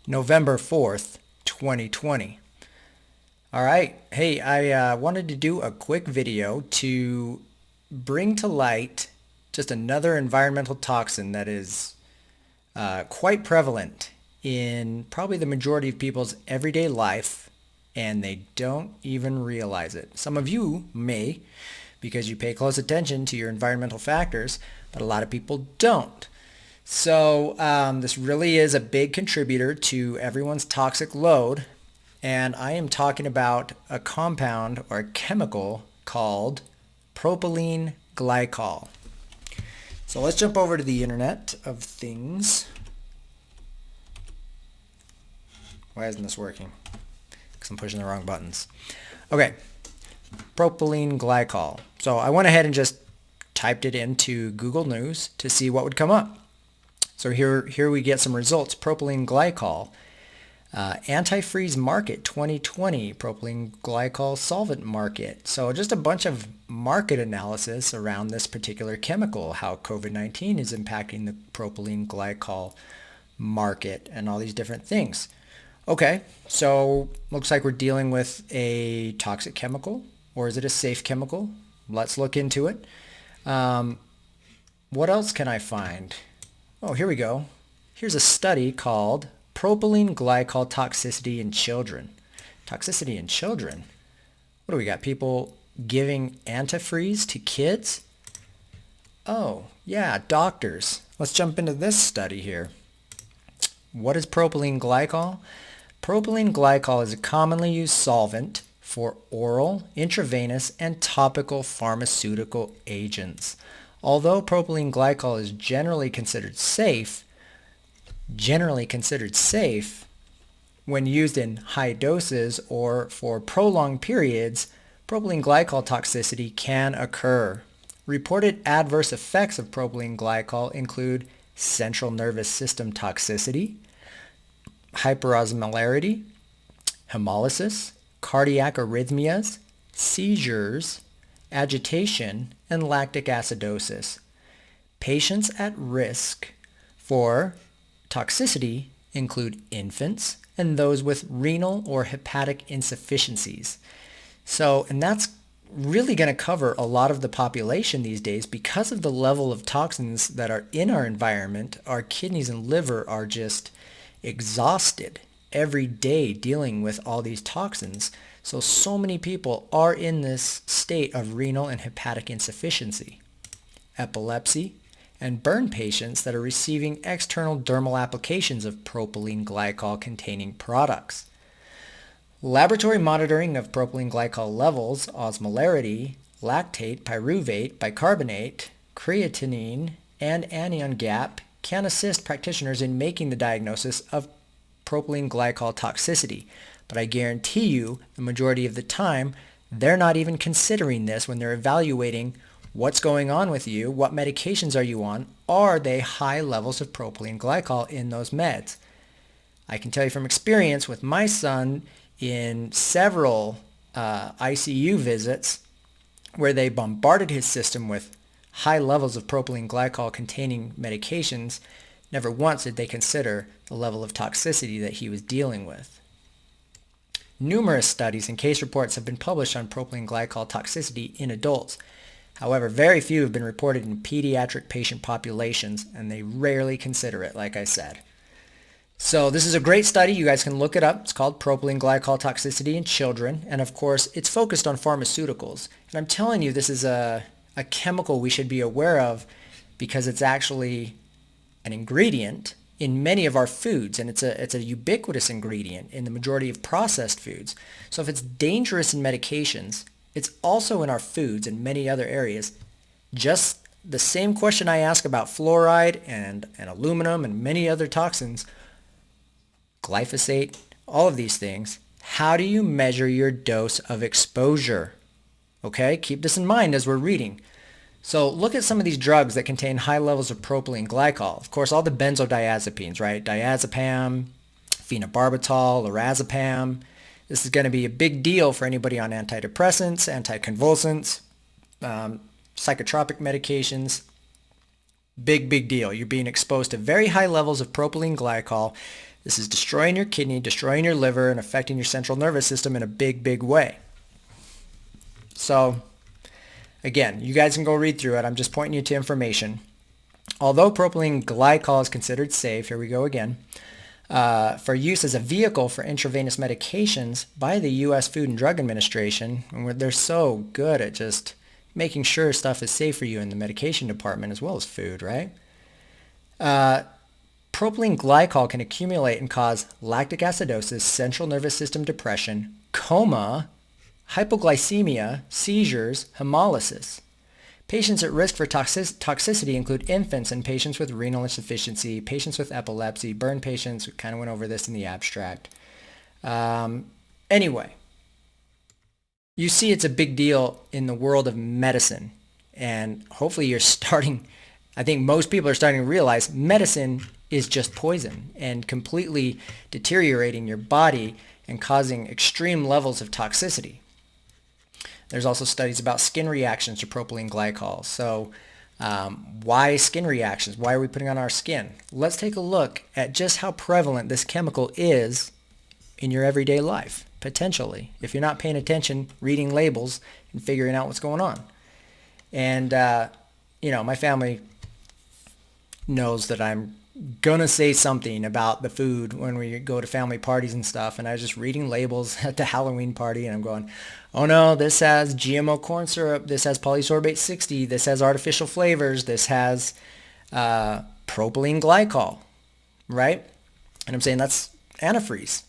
November 4th, 2020. All right. Hey, I wanted to do a quick video to bring to light just another environmental toxin that is quite prevalent in probably the majority of people's everyday life, and they don't even realize it. Some of you may, because you pay close attention to your environmental factors, but a lot of people don't. So this really is a big contributor to everyone's toxic load, and I am talking about a compound or a chemical called propylene glycol. So let's jump over to the Internet of Things. Why isn't this working? Because I'm pushing the wrong buttons. Okay, propylene glycol. So I went ahead and just typed it into Google News to see what would come up. So here we get some results. Propylene glycol, Antifreeze market 2020, propylene glycol solvent market. So just a bunch of market analysis around this particular chemical, how COVID-19 is impacting the propylene glycol market and all these different things. Okay, so looks like we're dealing with a toxic chemical, or is it a safe chemical? Let's look into it. What else can I find? Oh, here we go. Here's a study called Propylene Glycol Toxicity in Children. Toxicity in children? What do we got? People giving antifreeze to kids? Oh, yeah, doctors. Let's jump into this study here. What is propylene glycol? Propylene glycol is a commonly used solvent for oral, intravenous, and topical pharmaceutical agents. Although propylene glycol is generally considered safe when used in high doses or for prolonged periods, propylene glycol toxicity can occur. Reported adverse effects of propylene glycol include central nervous system toxicity, hyperosmolarity, hemolysis, cardiac arrhythmias, seizures, agitation, and lactic acidosis. Patients at risk for toxicity include infants and those with renal or hepatic insufficiencies. And that's really going to cover a lot of the population these days because of the level of toxins that are in our environment. Our kidneys and liver are just exhausted every day dealing with all these toxins. So many people are in this state of renal and hepatic insufficiency. Epilepsy and burn patients that are receiving external dermal applications of propylene glycol containing products. Laboratory monitoring of propylene glycol levels, osmolarity, lactate, pyruvate, bicarbonate, creatinine, and anion gap can assist practitioners in making the diagnosis of propylene glycol toxicity. But I guarantee you, the majority of the time, they're not even considering this when they're evaluating what's going on with you, what medications are you on, are they high levels of propylene glycol in those meds. I can tell you from experience with my son in several ICU visits where they bombarded his system with high levels of propylene glycol containing medications, never once did they consider the level of toxicity that he was dealing with. Numerous studies and case reports have been published on propylene glycol toxicity in adults. However, very few have been reported in pediatric patient populations, and they rarely consider it, like I said. So this is a great study. You guys can look it up. It's called Propylene Glycol Toxicity in Children, and of course, it's focused on pharmaceuticals. And I'm telling you, this is a chemical we should be aware of because it's actually an ingredient in many of our foods, and it's a ubiquitous ingredient in the majority of processed foods. So if it's dangerous in medications, it's also in our foods and many other areas. Just the same question I ask about fluoride and aluminum and many other toxins, glyphosate, all of these things. How do you measure your dose of exposure? Okay, keep this in mind as we're reading. So look at some of these drugs that contain high levels of propylene glycol. Of course, all the benzodiazepines, right? Diazepam, phenobarbital, lorazepam. This is going to be a big deal for anybody on antidepressants, anticonvulsants, psychotropic medications. Big deal. You're being exposed to very high levels of propylene glycol This is destroying your kidney, destroying your liver, and affecting your central nervous system in a big, big way. So, again, you guys can go read through it. I'm just pointing you to information. Although propylene glycol is considered safe, here we go again, for use as a vehicle for intravenous medications by the U.S. Food and Drug Administration, and they're so good at just making sure stuff is safe for you in the medication department as well as food, right? Propylene glycol can accumulate and cause lactic acidosis, central nervous system depression, coma, hypoglycemia, seizures, hemolysis. Patients at risk for toxicity include infants and patients with renal insufficiency, patients with epilepsy, burn patients. We kind of went over this in the abstract. Anyway, you see it's a big deal in the world of medicine. And hopefully you're starting, I think most people are starting to realize medicine is just poison and completely deteriorating your body and causing extreme levels of toxicity. There's also studies about skin reactions to propylene glycol. So why skin reactions? Why are we putting on our skin? Let's take a look at just how prevalent this chemical is in your everyday life, potentially, if you're not paying attention, reading labels, and figuring out what's going on. And, my family knows that I'm gonna say something about the food when we go to family parties and stuff, and I was just reading labels at the Halloween party, and I'm going, oh no, this has GMO corn syrup, this has polysorbate 60, this has artificial flavors, this has propylene glycol, right? And I'm saying that's antifreeze,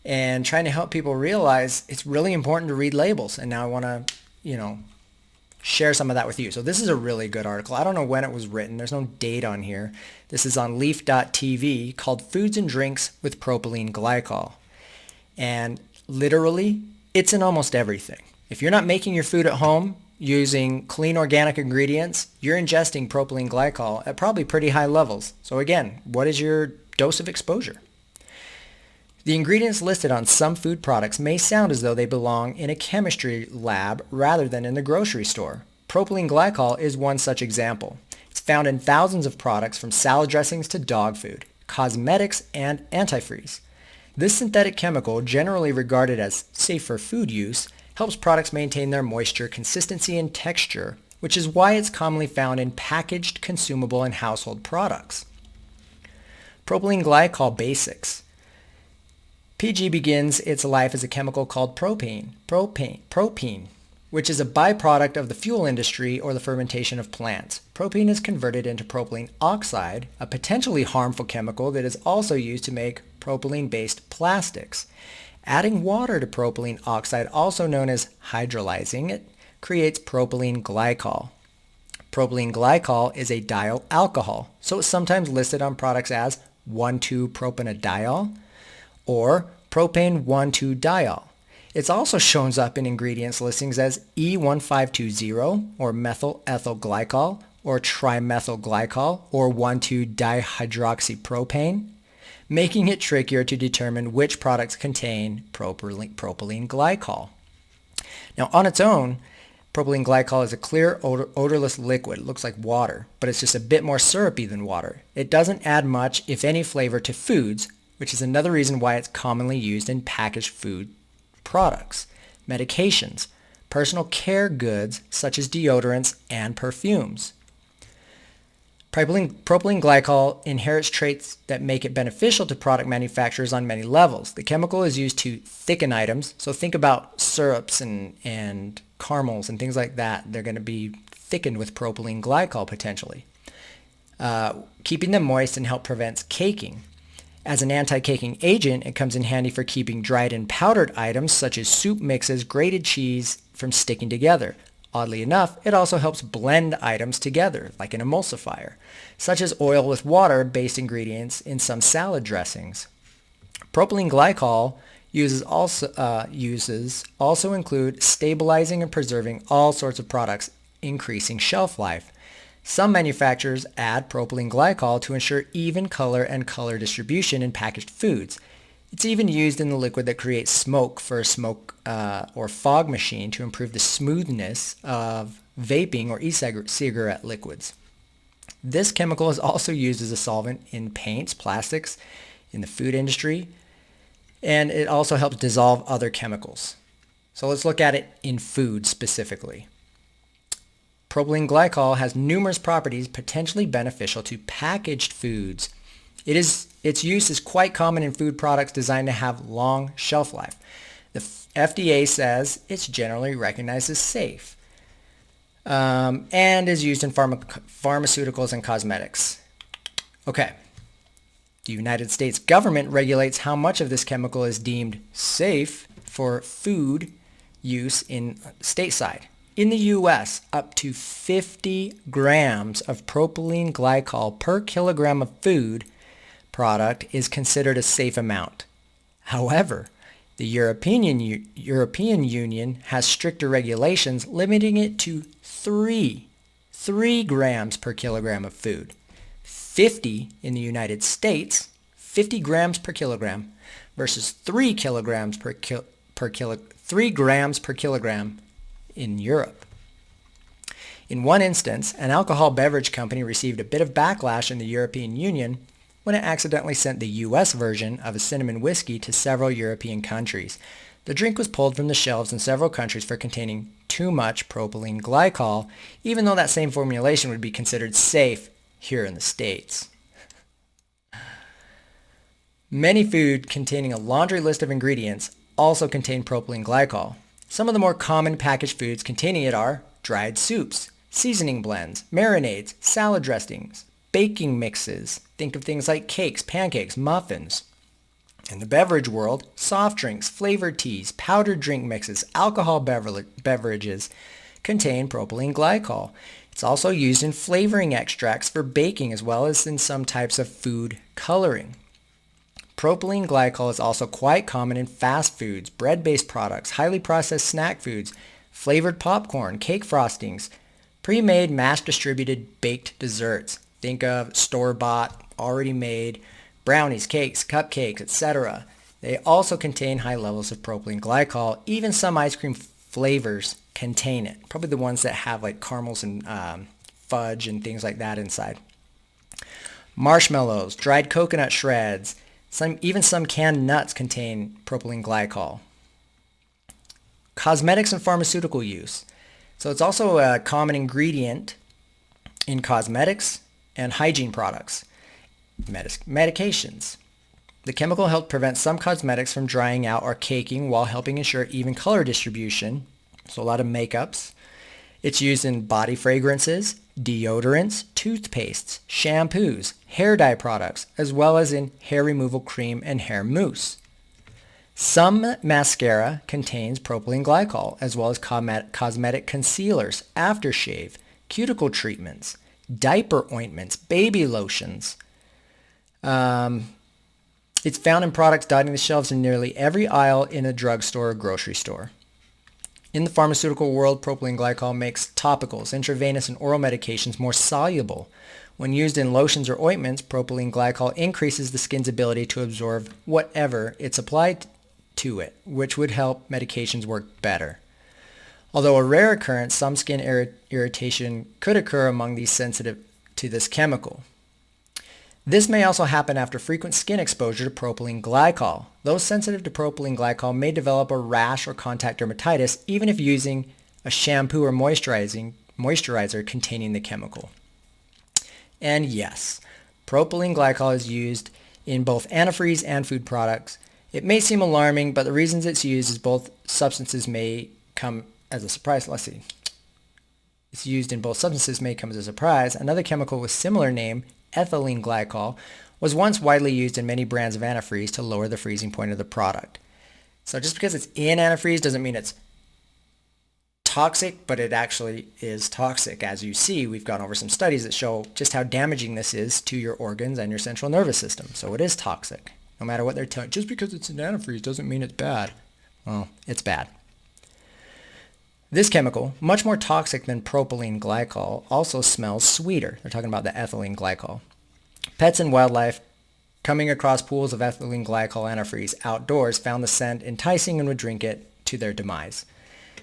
and trying to help people realize it's really important to read labels. And now I want to, share some of that with you. So this is a really good article. I don't know when it was written. There's no date on here. This is on leaf.tv, called Foods and Drinks with Propylene Glycol. And literally, it's in almost everything. If you're not making your food at home using clean organic ingredients, you're ingesting propylene glycol at probably pretty high levels. So again, what is your dose of exposure? The ingredients listed on some food products may sound as though they belong in a chemistry lab rather than in the grocery store. Propylene glycol is one such example. It's found in thousands of products from salad dressings to dog food, cosmetics, and antifreeze. This synthetic chemical, generally regarded as safe for food use, helps products maintain their moisture, consistency, and texture, which is why it's commonly found in packaged, consumable, and household products. Propylene glycol basics. PG begins its life as a chemical called propene, which is a byproduct of the fuel industry or the fermentation of plants. Propene is converted into propylene oxide, a potentially harmful chemical that is also used to make propylene-based plastics. Adding water to propylene oxide, also known as hydrolyzing it, creates propylene glycol. Propylene glycol is a diol alcohol, so it's sometimes listed on products as 1,2-propanediol or propane 1,2-diol. It also shows up in ingredients listings as E1520 or methyl ethyl glycol or trimethyl glycol or 1,2-dihydroxypropane, making it trickier to determine which products contain propylene glycol. Now on its own, propylene glycol is a clear, odorless liquid. It looks like water, but it's just a bit more syrupy than water. It doesn't add much, if any, flavor to foods, which is another reason why it's commonly used in packaged food products, medications, personal care goods such as deodorants and perfumes. Propylene glycol inherits traits that make it beneficial to product manufacturers on many levels. The chemical is used to thicken items, so think about syrups and caramels and things like that. They're going to be thickened with propylene glycol potentially, keeping them moist and help prevent caking. As an anti-caking agent, it comes in handy for keeping dried and powdered items such as soup mixes, grated cheese from sticking together. Oddly enough, it also helps blend items together, like an emulsifier, such as oil with water-based ingredients in some salad dressings. Propylene glycol uses also include stabilizing and preserving all sorts of products, increasing shelf life. Some manufacturers add propylene glycol to ensure even color and color distribution in packaged foods. It's even used in the liquid that creates smoke for a smoke or fog machine to improve the smoothness of vaping or e-cigarette liquids. This chemical is also used as a solvent in paints, plastics, in the food industry, and it also helps dissolve other chemicals. So let's look at it in food specifically. Propylene glycol has numerous properties potentially beneficial to packaged foods. Its use is quite common in food products designed to have long shelf life. The FDA says it's generally recognized as safe and is used in pharmaceuticals and cosmetics. Okay. The United States government regulates how much of this chemical is deemed safe for food use in stateside. In the U.S., up to 50 grams of propylene glycol per kilogram of food product is considered a safe amount. However, the European Union has stricter regulations limiting it to 3 grams per kilogram of food. 50 in the United States, 50 grams per kilogram versus 3 grams per kilogram in Europe. In one instance, an alcohol beverage company received a bit of backlash in the European Union when it accidentally sent the U.S. version of a cinnamon whiskey to several European countries. The drink was pulled from the shelves in several countries for containing too much propylene glycol, even though that same formulation would be considered safe here in the States. Many food containing a laundry list of ingredients also contain propylene glycol. Some of the more common packaged foods containing it are dried soups, seasoning blends, marinades, salad dressings, baking mixes. Think of things like cakes, pancakes, muffins. In the beverage world, soft drinks, flavored teas, powdered drink mixes, alcohol beverages contain propylene glycol. It's also used in flavoring extracts for baking as well as in some types of food coloring. Propylene glycol is also quite common in fast foods, bread-based products, highly processed snack foods, flavored popcorn, cake frostings, pre-made, mass-distributed baked desserts. Think of store-bought, already made brownies, cakes, cupcakes, etc. They also contain high levels of propylene glycol. Even some ice cream flavors contain it. Probably the ones that have like caramels and fudge and things like that inside. Marshmallows, dried coconut shreds, even some canned nuts contain propylene glycol. Cosmetics and pharmaceutical use. So it's also a common ingredient in cosmetics and hygiene products. Medications. The chemical helped prevent some cosmetics from drying out or caking while helping ensure even color distribution. So a lot of makeups. It's used in body fragrances, deodorants, toothpastes, shampoos, hair dye products, as well as in hair removal cream and hair mousse. Some mascara contains propylene glycol, as well as cosmetic concealers, aftershave, cuticle treatments, diaper ointments, baby lotions. It's found in products dotting the shelves in nearly every aisle in a drugstore or grocery store. In the pharmaceutical world, propylene glycol makes topicals, intravenous, and oral medications more soluble. When used in lotions or ointments, propylene glycol increases the skin's ability to absorb whatever it's applied to it, which would help medications work better. Although a rare occurrence, some skin irritation could occur among these sensitive to this chemical. This may also happen after frequent skin exposure to propylene glycol. Those sensitive to propylene glycol may develop a rash or contact dermatitis even if using a shampoo or moisturizer containing the chemical. And yes, propylene glycol is used in both antifreeze and food products. It may seem alarming, but the reasons it's used is both substances may come as a surprise. Let's see. It's used in both substances may come as a surprise. Another chemical with similar name, ethylene glycol, was once widely used in many brands of antifreeze to lower the freezing point of the product. So just because it's in antifreeze doesn't mean it's toxic, but it actually is toxic. As you see, we've gone over some studies that show just how damaging this is to your organs and your central nervous system. So it is toxic, no matter what they're telling you. Just because it's in antifreeze doesn't mean it's bad. Well, it's bad. This chemical, much more toxic than propylene glycol, also smells sweeter. They're talking about the ethylene glycol. Pets and wildlife coming across pools of ethylene glycol antifreeze outdoors found the scent enticing and would drink it to their demise.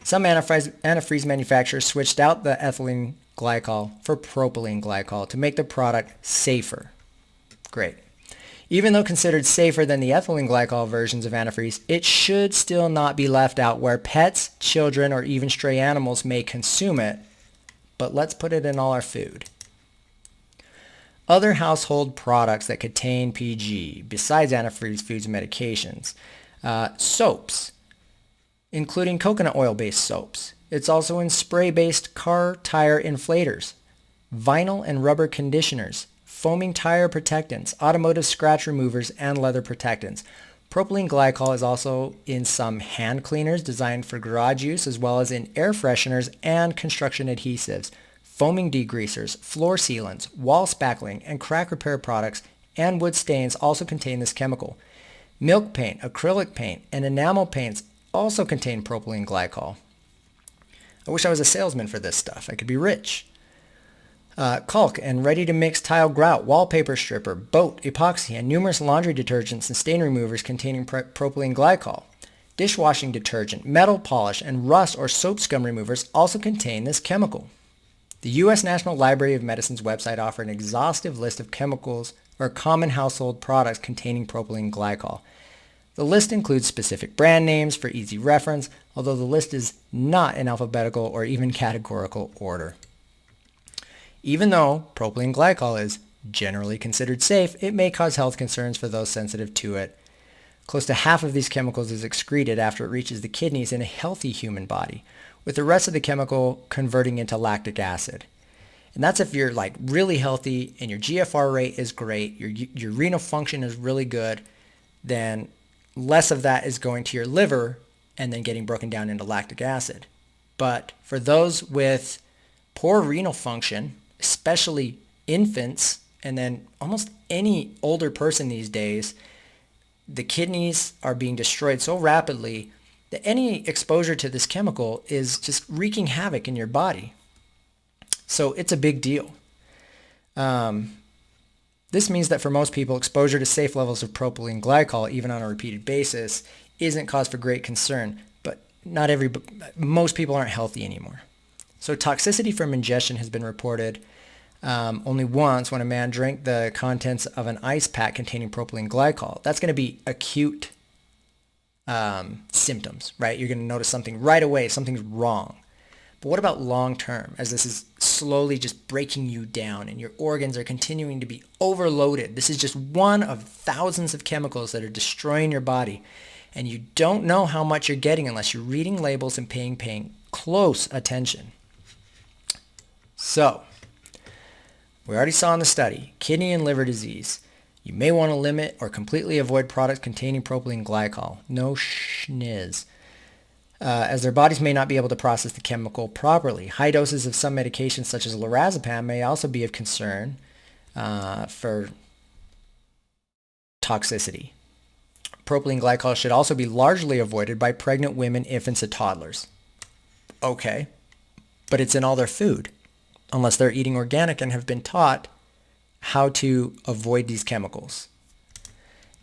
Some antifreeze manufacturers switched out the ethylene glycol for propylene glycol to make the product safer. Great. Even though considered safer than the ethylene glycol versions of antifreeze, it should still not be left out where pets, children, or even stray animals may consume it, but let's put it in all our food. Other household products that contain PG, besides antifreeze foods and medications, soaps, including coconut oil-based soaps. It's also in spray-based car tire inflators, vinyl and rubber conditioners, foaming tire protectants, automotive scratch removers, and leather protectants. Propylene glycol is also in some hand cleaners designed for garage use, as well as in air fresheners and construction adhesives, foaming degreasers, floor sealants, wall spackling, and crack repair products, and wood stains also contain this chemical. Milk paint, acrylic paint, and enamel paints also contain propylene glycol. I wish I was a salesman for this stuff. I could be rich. Caulk and ready-to-mix tile grout, wallpaper stripper, boat, epoxy, and numerous laundry detergents and stain removers containing propylene glycol. Dishwashing detergent, metal polish, and rust or soap scum removers also contain this chemical. The U.S. National Library of Medicine's website offers an exhaustive list of chemicals or common household products containing propylene glycol. The list includes specific brand names for easy reference, although the list is not in alphabetical or even categorical order. Even though propylene glycol is generally considered safe, it may cause health concerns for those sensitive to it. Close to half of these chemicals is excreted after it reaches the kidneys in a healthy human body, with the rest of the chemical converting into lactic acid. And that's if you're like really healthy and your GFR rate is great, your renal function is really good, then less of that is going to your liver and then getting broken down into lactic acid. But for those with poor renal function, especially infants, and then almost any older person these days, the kidneys are being destroyed so rapidly that any exposure to this chemical is just wreaking havoc in your body. So it's a big deal. This means that for most people, exposure to safe levels of propylene glycol, even on a repeated basis, isn't cause for great concern, but most people aren't healthy anymore. So toxicity from ingestion has been reported only once when a man drank the contents of an ice pack containing propylene glycol. That's going to be acute symptoms, right? You're going to notice something right away, something's wrong. But what about long term, as this is slowly just breaking you down and your organs are continuing to be overloaded? This is just one of thousands of chemicals that are destroying your body, and you don't know how much you're getting unless you're reading labels and paying close attention. So, we already saw in the study, kidney and liver disease. You may want to limit or completely avoid products containing propylene glycol. No schniz. As their bodies may not be able to process the chemical properly. High doses of some medications such as lorazepam may also be of concern for toxicity. Propylene glycol should also be largely avoided by pregnant women, infants, and toddlers. Okay, but it's in all their food, unless they're eating organic and have been taught how to avoid these chemicals.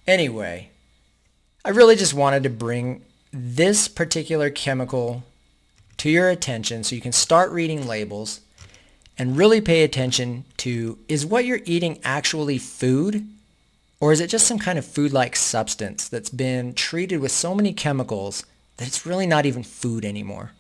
Anyway, I really just wanted to bring this particular chemical to your attention so you can start reading labels and really pay attention to, is what you're eating actually food, or is it just some kind of food-like substance that's been treated with so many chemicals that it's really not even food anymore?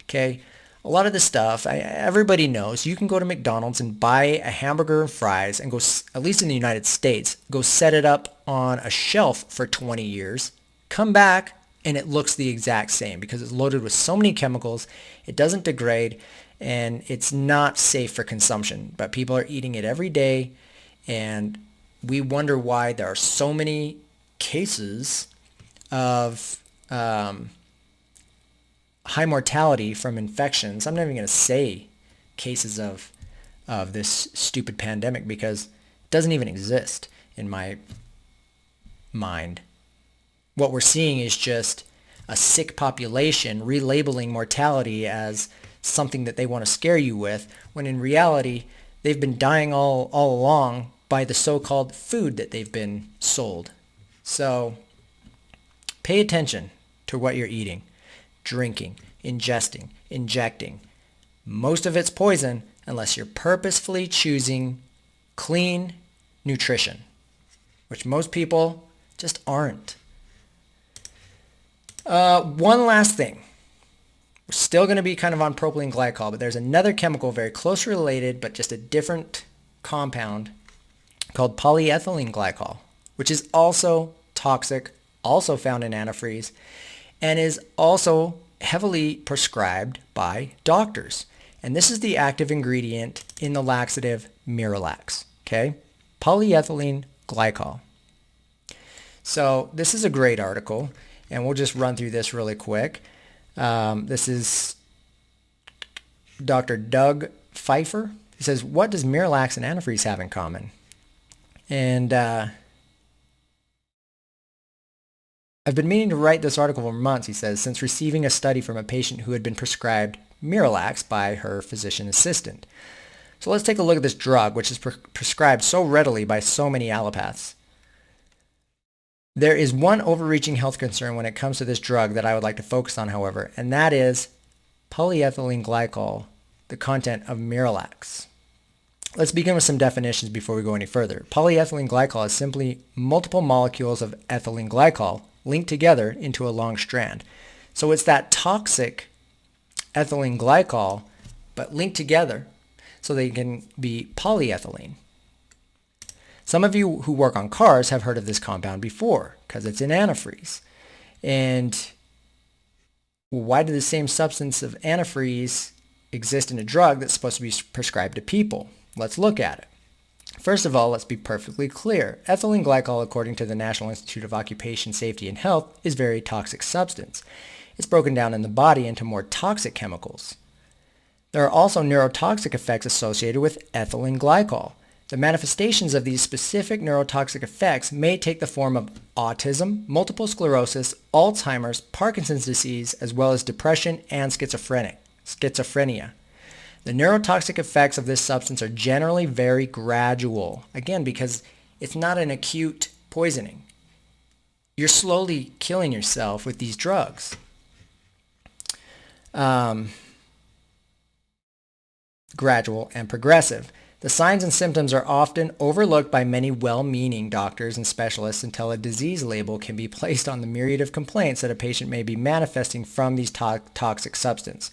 Okay, a lot of this stuff, everybody knows, you can go to McDonald's and buy a hamburger and fries and go, at least in the United States, go set it up on a shelf for 20 years, come back, and it looks the exact same because it's loaded with so many chemicals, it doesn't degrade, and it's not safe for consumption. But people are eating it every day, and we wonder why there are so many cases of high mortality from infections. I'm not even going to say cases of this stupid pandemic because it doesn't even exist in my mind. What we're seeing is just a sick population relabeling mortality as something that they want to scare you with, when in reality, they've been dying all along by the so-called food that they've been sold. So pay attention to what you're eating, drinking, ingesting, injecting. Most of it's poison unless you're purposefully choosing clean nutrition. which most people just aren't. One last thing. We're still going to be kind of on propylene glycol, but there's another chemical very closely related, but just a different compound called polyethylene glycol, which is also toxic, also found in antifreeze, and is also heavily prescribed by doctors. And this is the active ingredient in the laxative Miralax, okay? Polyethylene glycol. So this is a great article, and we'll just run through this really quick. This is Dr. Doug Pfeiffer. He says, what does Miralax and antifreeze have in common? And I've been meaning to write this article for months, he says, since receiving a study from a patient who had been prescribed Miralax by her physician assistant. So let's take a look at this drug, which is prescribed so readily by so many allopaths. There is one overreaching health concern when it comes to this drug that I would like to focus on, however, and that is polyethylene glycol, the content of Miralax. Let's begin with some definitions before we go any further. Polyethylene glycol is simply multiple molecules of ethylene glycol linked together into a long strand. So it's that toxic ethylene glycol, but linked together so they can be polyethylene. Some of you who work on cars have heard of this compound before because it's in antifreeze. And why did the same substance of antifreeze exist in a drug that's supposed to be prescribed to people? Let's look at it. First of all, let's be perfectly clear. Ethylene glycol, according to the National Institute of Occupation Safety and Health, is a very toxic substance. It's broken down in the body into more toxic chemicals. There are also neurotoxic effects associated with ethylene glycol. The manifestations of these specific neurotoxic effects may take the form of autism, multiple sclerosis, Alzheimer's, Parkinson's disease, as well as depression and schizophrenia. The neurotoxic effects of this substance are generally very gradual, again, because it's not an acute poisoning. You're slowly killing yourself with these drugs. Gradual and progressive. The signs and symptoms are often overlooked by many well-meaning doctors and specialists until a disease label can be placed on the myriad of complaints that a patient may be manifesting from these toxic substance.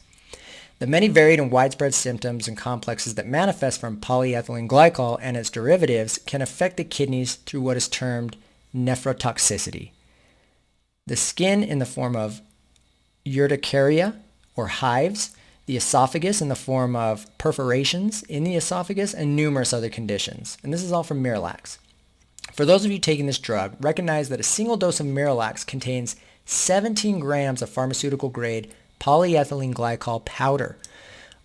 The many varied and widespread symptoms and complexes that manifest from polyethylene glycol and its derivatives can affect the kidneys through what is termed nephrotoxicity. The skin in the form of urticaria or hives, the esophagus in the form of perforations in the esophagus, and numerous other conditions. And this is all from Miralax. For those of you taking this drug, recognize that a single dose of Miralax contains 17 grams of pharmaceutical-grade polyethylene glycol powder.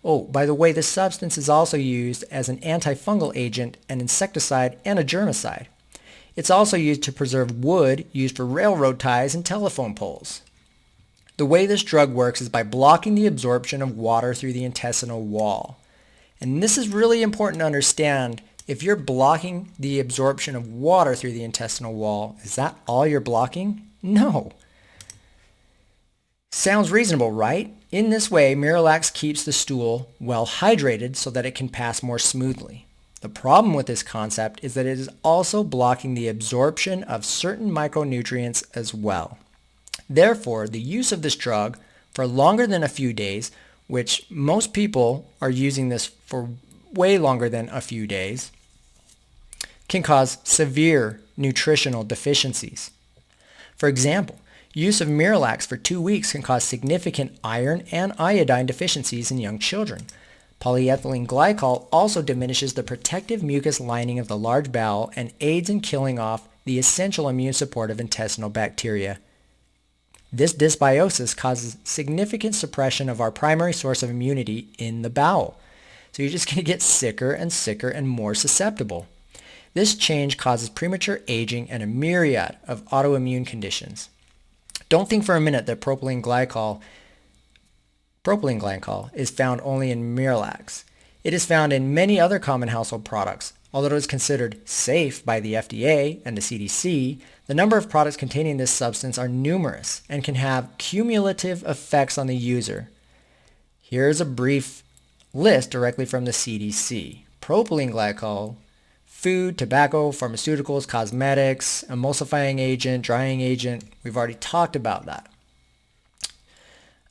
Oh, by the way, this substance is also used as an antifungal agent, an insecticide, and a germicide. It's also used to preserve wood used for railroad ties and telephone poles. The way this drug works is by blocking the absorption of water through the intestinal wall. And this is really important to understand. If you're blocking the absorption of water through the intestinal wall, is that all you're blocking? No. Sounds reasonable, right? In this way, Miralax keeps the stool well hydrated so that it can pass more smoothly. The problem with this concept is that it is also blocking the absorption of certain micronutrients as well. Therefore, the use of this drug for longer than a few days, which most people are using this for way longer than a few days, can cause severe nutritional deficiencies. For example, use of Miralax for 2 weeks can cause significant iron and iodine deficiencies in young children. Polyethylene glycol also diminishes the protective mucus lining of the large bowel and aids in killing off the essential immune support of intestinal bacteria. This dysbiosis causes significant suppression of our primary source of immunity in the bowel. So you're just going to get sicker and sicker and more susceptible. This change causes premature aging and a myriad of autoimmune conditions. Don't think for a minute that propylene glycol is found only in Miralax. It is found in many other common household products. Although it is considered safe by the FDA and the CDC, the number of products containing this substance are numerous and can have cumulative effects on the user. Here is a brief list directly from the CDC. Propylene glycol food, tobacco, pharmaceuticals, cosmetics, emulsifying agent, drying agent. We've already talked about that.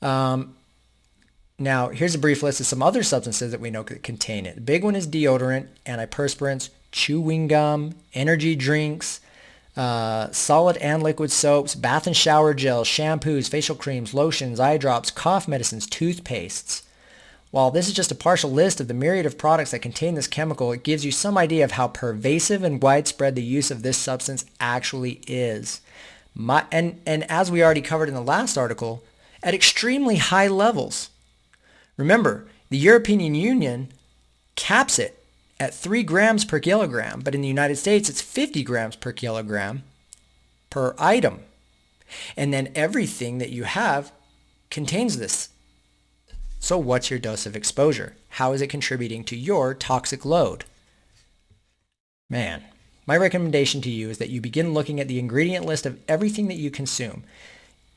Now, here's a brief list of some other substances that we know could contain it. The big one is deodorant, antiperspirants, chewing gum, energy drinks, solid and liquid soaps, bath and shower gels, shampoos, facial creams, lotions, eye drops, cough medicines, toothpastes. While this is just a partial list of the myriad of products that contain this chemical, it gives you some idea of how pervasive and widespread the use of this substance actually is. And as we already covered in the last article, at extremely high levels. Remember, the European Union caps it at 3 grams per kilogram, but in the United States it's 50 grams per kilogram per item. And then everything that you have contains this. So what's your dose of exposure? How is it contributing to your toxic load? Man, my recommendation to you is that you begin looking at the ingredient list of everything that you consume,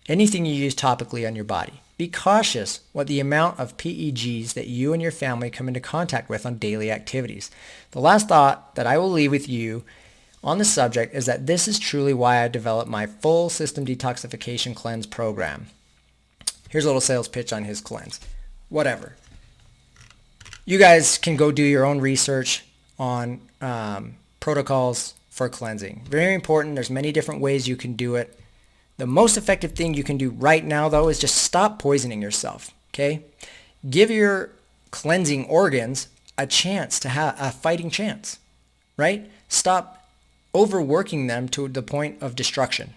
anything you use topically on your body. Be cautious what the amount of PEGs that you and your family come into contact with on daily activities. The last thought that I will leave with you on the subject is that this is truly why I developed my full system detoxification cleanse program. Here's a little sales pitch on his cleanse. Whatever. You guys can go do your own research on protocols for cleansing. Very important. There's many different ways you can do it. The most effective thing you can do right now, though, is just stop poisoning yourself, okay? Give your cleansing organs a chance to have a fighting chance, right? Stop overworking them to the point of destruction,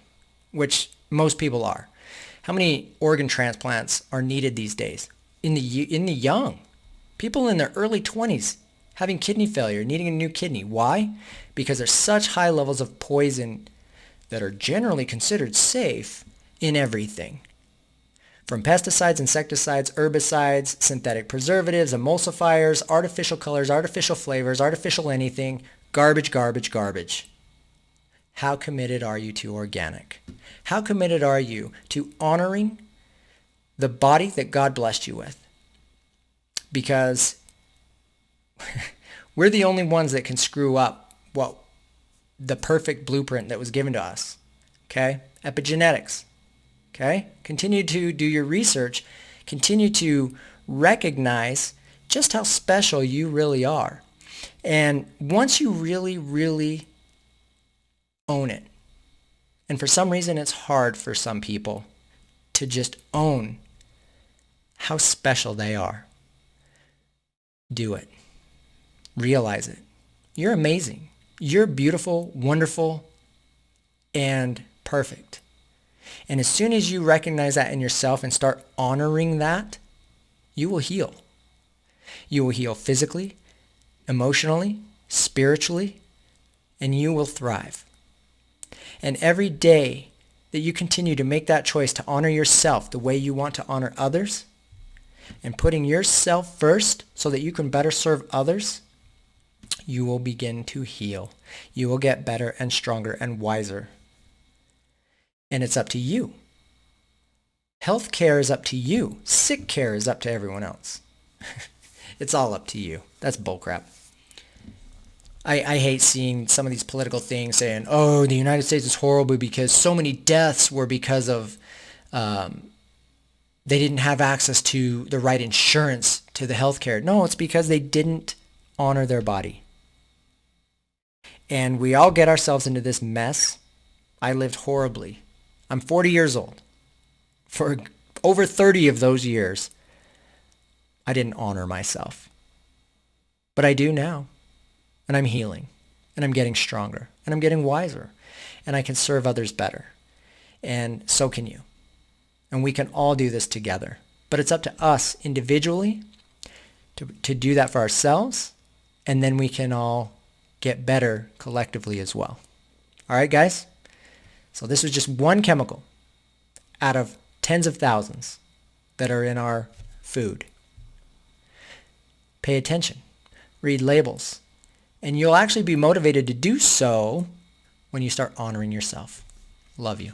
which most people are. How many organ transplants are needed these days? In the young, people in their early 20s having kidney failure, needing a new kidney. Why? Because there's such high levels of poison that are generally considered safe in everything. From pesticides, insecticides, herbicides, synthetic preservatives, emulsifiers, artificial colors, artificial flavors, artificial anything, garbage, garbage, garbage. How committed are you to organic? How committed are you to honoring the body that God blessed you with? Because we're the only ones that can screw up the perfect blueprint that was given to us. Okay? Epigenetics. Okay? Continue to do your research. Continue to recognize just how special you really are. And once you really, really own it, and for some reason it's hard for some people to just own how special they are, do it. Realize it. You're amazing. You're beautiful, wonderful, and perfect. And as soon as you recognize that in yourself and start honoring that, you will heal. You will heal physically, emotionally, spiritually, and you will thrive. And every day that you continue to make that choice to honor yourself the way you want to honor others, and putting yourself first so that you can better serve others, you will begin to heal. You will get better and stronger and wiser. And it's up to you. Health care is up to you. Sick care is up to everyone else. It's all up to you. That's bullcrap. I hate seeing some of these political things saying, oh, the United States is horrible because so many deaths were because of they didn't have access to the right insurance to the health care. No, it's because they didn't honor their body. And we all get ourselves into this mess. I lived horribly. I'm 40 years old. For over 30 of those years, I didn't honor myself. But I do now. And I'm healing. And I'm getting stronger. And I'm getting wiser. And I can serve others better. And so can you. And we can all do this together. But it's up to us individually to do that for ourselves. And then we can all get better collectively as well. All right, guys? So this was just one chemical out of tens of thousands that are in our food. Pay attention. Read labels. And you'll actually be motivated to do so when you start honoring yourself. Love you.